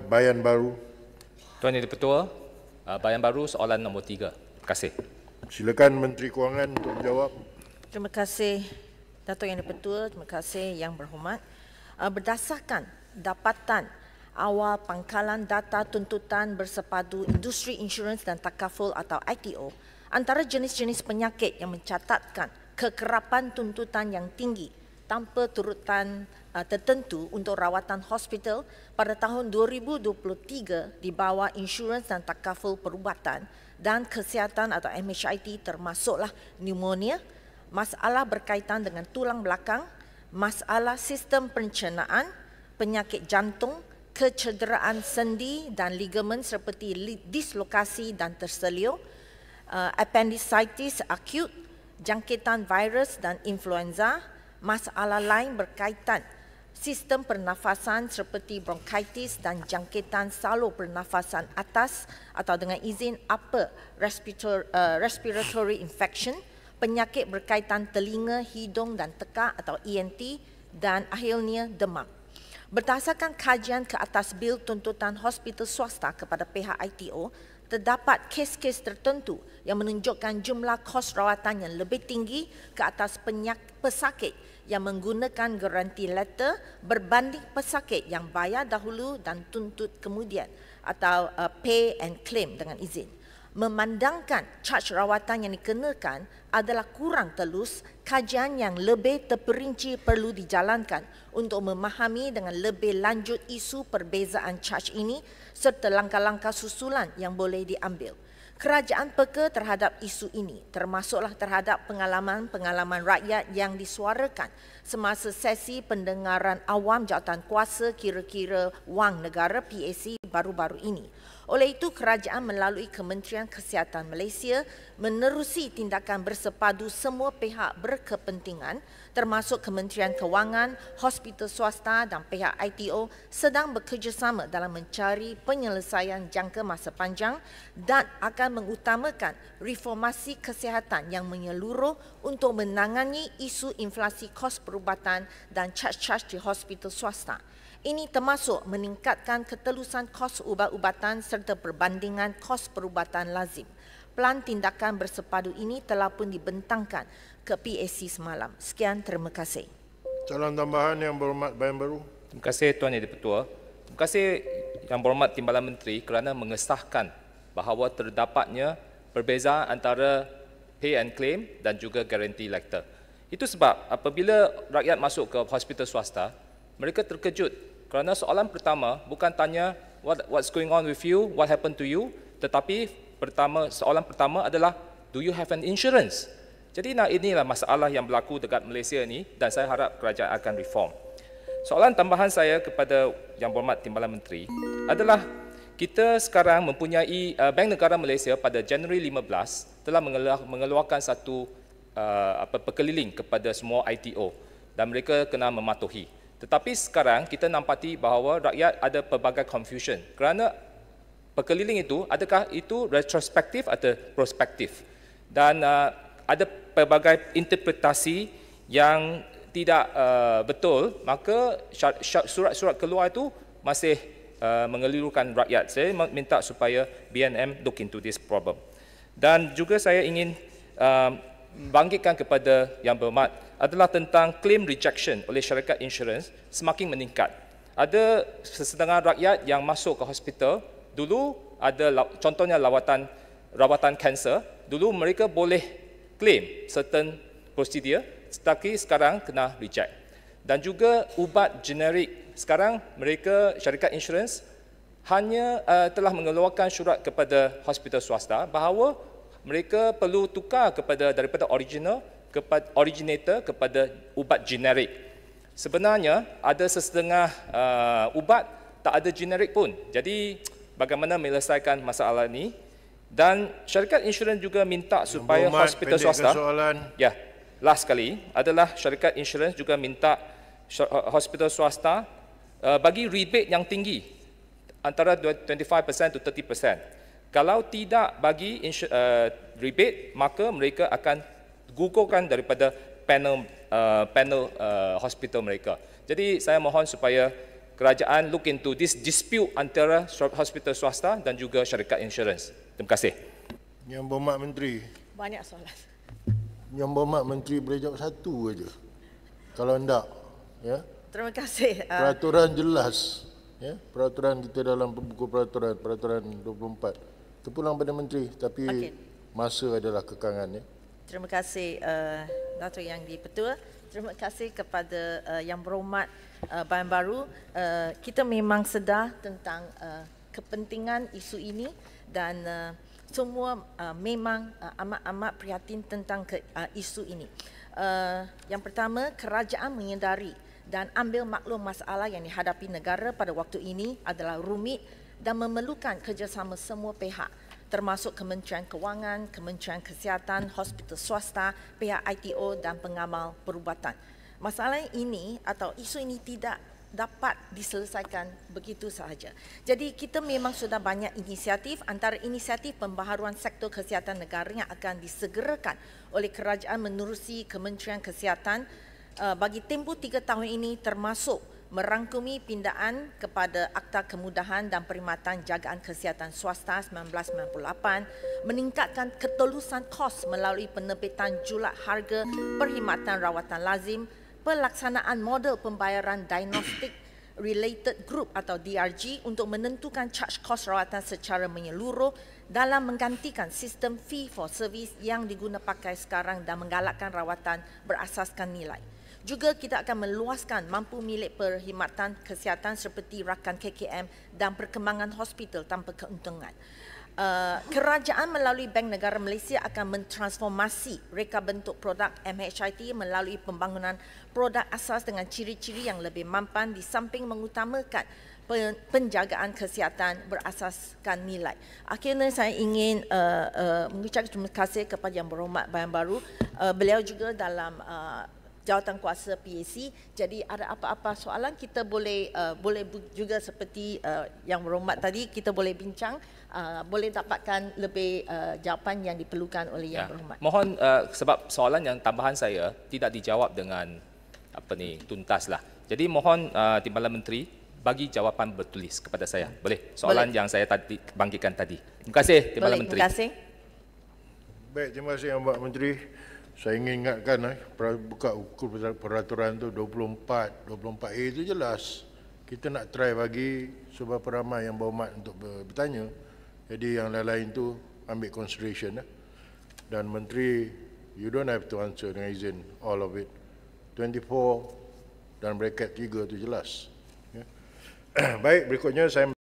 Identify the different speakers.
Speaker 1: Bayan Baru.
Speaker 2: Tuan Yang Di-Pertua, Bayan Baru soalan nombor 3. Terima kasih.
Speaker 1: Silakan Menteri Kewangan untuk menjawab.
Speaker 3: Terima kasih Datuk Yang Di-Pertua, terima kasih Yang Berhormat. Berdasarkan dapatan awal pangkalan data tuntutan bersepadu industri insurans dan takaful atau ITO, antara jenis-jenis penyakit yang mencatatkan kekerapan tuntutan yang tinggi tanpa turutan tertentu untuk rawatan hospital pada tahun 2023 di bawah insurans dan takaful perubatan dan kesihatan atau MHIT termasuklah pneumonia, masalah berkaitan dengan tulang belakang, masalah sistem pencernaan, penyakit jantung, kecederaan sendi dan ligamen seperti dislokasi dan terselio, appendicitis akut, jangkitan virus dan influenza, masalah lain berkaitan sistem pernafasan seperti bronkitis dan jangkitan salur pernafasan atas atau dengan izin upper respiratory infection, penyakit berkaitan telinga, hidung dan tekak atau ENT dan akhirnya demam. Berdasarkan kajian ke atas bil tuntutan hospital swasta kepada pihak ITO, terdapat kes-kes tertentu yang menunjukkan jumlah kos rawatan yang lebih tinggi ke atas pesakit yang menggunakan garanti letter berbanding pesakit yang bayar dahulu dan tuntut kemudian atau pay and claim dengan izin. Memandangkan charge rawatan yang dikenakan adalah kurang telus, kajian yang lebih terperinci perlu dijalankan untuk memahami dengan lebih lanjut isu perbezaan charge ini serta langkah-langkah susulan yang boleh diambil. Kerajaan peka terhadap isu ini termasuklah terhadap pengalaman-pengalaman rakyat yang disuarakan semasa sesi pendengaran awam jawatan kuasa kira-kira wang negara PAC baru-baru ini. Oleh itu, kerajaan melalui Kementerian Kesihatan Malaysia menerusi tindakan bersepadu semua pihak berkepentingan termasuk Kementerian Kewangan, hospital swasta dan pihak ITO sedang bekerjasama dalam mencari penyelesaian jangka masa panjang dan akan mengutamakan reformasi kesihatan yang menyeluruh untuk menangani isu inflasi kos perubatan dan charge-charge di hospital swasta. Ini termasuk meningkatkan ketelusan kos ubat-ubatan serta perbandingan kos perubatan lazim. Pelan tindakan bersepadu ini telah pun dibentangkan ke PAC semalam. Sekian, terima kasih.
Speaker 1: Soalan tambahan Yang Berhormat Bayan Baru.
Speaker 2: Terima kasih Tuan Yang Di-Pertua. Terima kasih Yang Berhormat Timbalan Menteri kerana mengesahkan bahawa terdapatnya perbezaan antara pay and claim dan juga guarantee letter. Itu sebab apabila rakyat masuk ke hospital swasta, mereka terkejut kerana soalan pertama bukan tanya what's going on with you, what happened to you, tetapi soalan pertama adalah do you have an insurance? Jadi inilah masalah yang berlaku dekat Malaysia ni dan saya harap kerajaan akan reform. Soalan tambahan saya kepada Yang Berhormat Timbalan Menteri adalah kita sekarang mempunyai Bank Negara Malaysia pada Januari 15 telah mengeluarkan satu perkeliling kepada semua ITO dan mereka kena mematuhi. Tetapi sekarang kita nampati bahawa rakyat ada pelbagai confusion kerana perkeliling itu adakah itu retrospektif atau prospektif dan ada pelbagai interpretasi yang tidak betul, maka surat-surat keluar itu masih mengelirukan rakyat. Saya minta supaya BNM look into this problem. Dan juga saya ingin bangkitkan kepada Yang Berhormat adalah tentang claim rejection oleh syarikat insurans semakin meningkat. Ada sesetengah rakyat yang masuk ke hospital, dulu ada contohnya rawatan kanser, dulu mereka boleh claim certain procedure, tetapi sekarang kena reject. Dan juga ubat generik, sekarang mereka syarikat insurans hanya telah mengeluarkan surat kepada hospital swasta bahawa mereka perlu tukar daripada originator kepada ubat generik. Sebenarnya ada sesetengah ubat tak ada generik pun. Jadi bagaimana menyelesaikan masalah ini? Dan syarikat insurans juga minta supaya hospital swasta, ya, last sekali adalah syarikat insurans juga minta hospital swasta bagi rebate yang tinggi antara 25% to 30%. Kalau tidak bagi rebate, maka mereka akan gugurkan daripada panel hospital mereka. Jadi saya mohon supaya kerajaan look into this dispute antara hospital swasta dan juga syarikat insurans. Terima kasih.
Speaker 1: Yang Berhormat Menteri,
Speaker 3: Banyak soalan.
Speaker 1: Yang Berhormat Menteri boleh jawab satu aja. Kalau enggak, ya.
Speaker 3: Terima kasih.
Speaker 1: Peraturan jelas, ya. Peraturan kita dalam buku peraturan 24. Itu pulang pada menteri, tapi
Speaker 3: Okey.
Speaker 1: masa adalah kekangan, ya.
Speaker 3: Terima kasih Datuk Yang di-Pertua. Terima kasih kepada Yang Berhormat Bayan Baru. Kita memang sedar tentang kepentingan isu ini dan semua memang amat-amat prihatin tentang isu ini. Yang pertama, kerajaan menyedari dan ambil maklum masalah yang dihadapi negara pada waktu ini adalah rumit dan memerlukan kerjasama semua pihak, termasuk Kementerian Kewangan, Kementerian Kesihatan, hospital swasta, pihak ITO dan pengamal perubatan. Masalah ini atau isu ini tidak dapat diselesaikan begitu sahaja. Jadi kita memang sudah banyak inisiatif, antara inisiatif pembaharuan sektor kesihatan negara yang akan disegerakan oleh kerajaan menerusi Kementerian Kesihatan bagi tempoh 3 tahun ini, termasuk merangkumi pindaan kepada Akta Kemudahan dan Perkhidmatan Jagaan Kesihatan Swasta 1998, meningkatkan ketulusan kos melalui penerbitan julat harga perkhidmatan rawatan lazim, pelaksanaan model pembayaran diagnostic related group atau DRG untuk menentukan charge kos rawatan secara menyeluruh dalam menggantikan sistem fee for service yang diguna pakai sekarang dan menggalakkan rawatan berasaskan nilai. Juga kita akan meluaskan mampu milik perkhidmatan kesihatan seperti rakan KKM dan perkembangan hospital tanpa keuntungan. Kerajaan melalui Bank Negara Malaysia akan mentransformasi reka bentuk produk MHIT melalui pembangunan produk asas dengan ciri-ciri yang lebih mampan di samping mengutamakan penjagaan kesihatan berasaskan nilai. Akhirnya saya ingin mengucapkan terima kasih kepada Yang Berhormat Bayan Baru. Beliau juga dalam jawatan kuasa PAC. Jadi ada apa-apa soalan kita boleh juga seperti Yang Berhormat tadi, kita boleh bincang, boleh dapatkan lebih jawapan yang diperlukan oleh Yang Berhormat.
Speaker 2: Mohon sebab soalan yang tambahan saya tidak dijawab dengan tuntas lah. Jadi mohon Timbalan Menteri bagi jawapan bertulis kepada saya. Boleh? Soalan yang saya tadi bangkitkan tadi. Terima kasih Timbalan Menteri.
Speaker 3: Terima kasih.
Speaker 1: Baik, terima kasih Yang Berhormat Menteri. Saya ingin ingatkan, buka ukur peraturan tu 24A itu jelas. Kita nak try bagi seberapa ramai yang berhormat untuk bertanya. Jadi yang lain-lain tu ambil consideration. Dan Menteri, you don't have to answer dengan izin all of it. 24 dan bracket 3 tu jelas. Baik, berikutnya saya